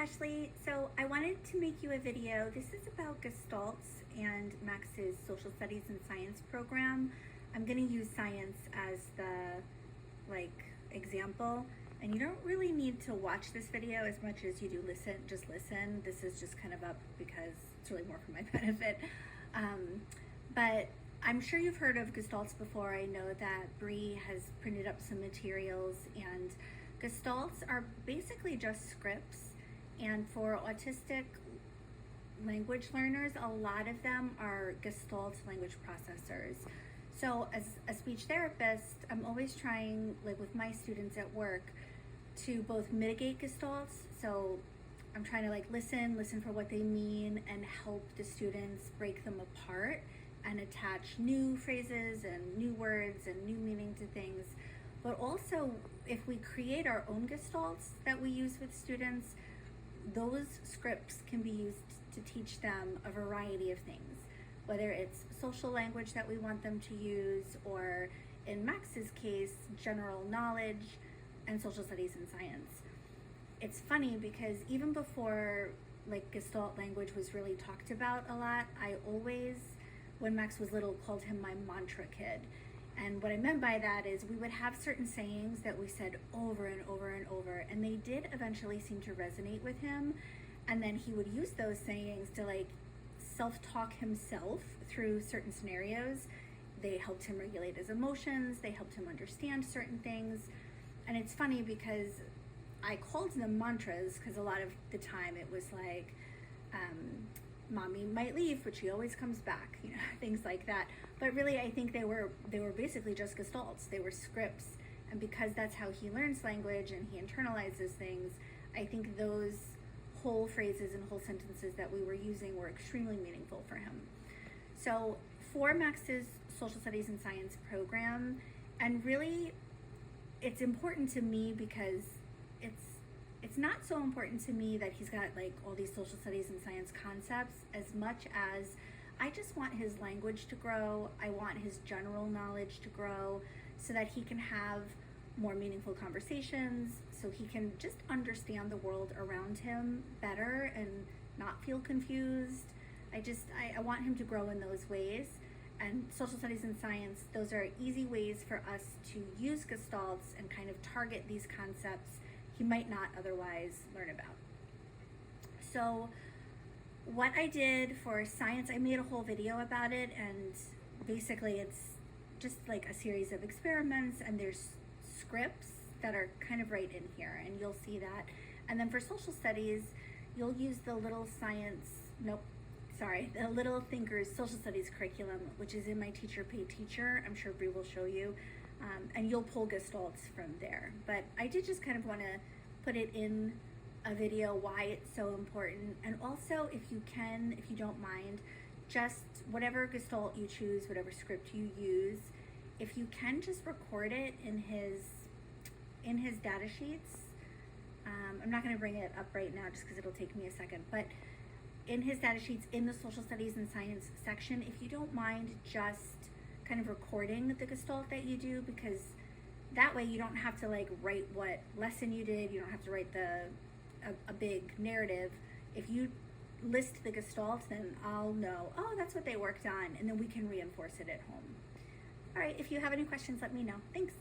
Ashley. So I wanted to make you a video. This is about Gestalt's and Max's Social Studies and Science program. I'm going to use science as the example, and you don't really need to watch this video as much as you do listen. Just listen. This is just kind of up because it's really more for my benefit. But I'm sure you've heard of Gestalt's before. I know that Bree has printed up some materials, and Gestalt's are basically just scripts. And for autistic language learners, a lot of them are Gestalt language processors. So as a speech therapist, I'm always trying, with my students at work, to both mitigate Gestalts. So I'm trying to listen for what they mean and help the students break them apart and attach new phrases and new words and new meaning to things. But also, if we create our own Gestalts that we use with students, those scripts can be used to teach them a variety of things, whether it's social language that we want them to use, or in Max's case, general knowledge and social studies and science. It's funny because even before Gestalt language was really talked about a lot, I always, when Max was little, called him my mantra kid. And what I meant by that is we would have certain sayings that we said over and over and over, and they did eventually seem to resonate with him. And then he would use those sayings to self-talk himself through certain scenarios. They helped him regulate his emotions. They helped him understand certain things. And it's funny because I called them mantras because a lot of the time it was mommy might leave, but she always comes back, things like that. But really, I think they were basically just Gestalts. They were scripts. And because that's how he learns language and he internalizes things, I think those whole phrases and whole sentences that we were using were extremely meaningful for him. So for Max's Social Studies and Science program, and really it's important to me because it's not so important to me that he's got all these social studies and science concepts as much as I just want his language to grow. I want his general knowledge to grow so that he can have more meaningful conversations, so he can just understand the world around him better and not feel confused. I want him to grow in those ways. And social studies and science, those are easy ways for us to use Gestalts and kind of target these concepts he might not otherwise learn about. So what I did for science, I made a whole video about it, and basically it's just a series of experiments, and there's scripts that are kind of right in here, and you'll see that. And then for social studies, you'll use the Little Thinkers Social Studies curriculum, which is in my Teacher Pay Teacher. I'm sure Bree will show you. And you'll pull Gestalts from there. But I did just kind of want to put it in a video why it's so important. And also, if you don't mind, just whatever Gestalt you choose, whatever script you use, if you can just record it in his data sheets. I'm not going to bring it up right now just because it'll take me a second, but in his data sheets in the Social Studies and Science section, if you don't mind just kind of recording the Gestalt that you do, because that way you don't have to write what lesson you did, you don't have to write a big narrative. If you list the Gestalt, then I'll know, oh, that's what they worked on, and then we can reinforce it at home. All right, if you have any questions, let me know. Thanks.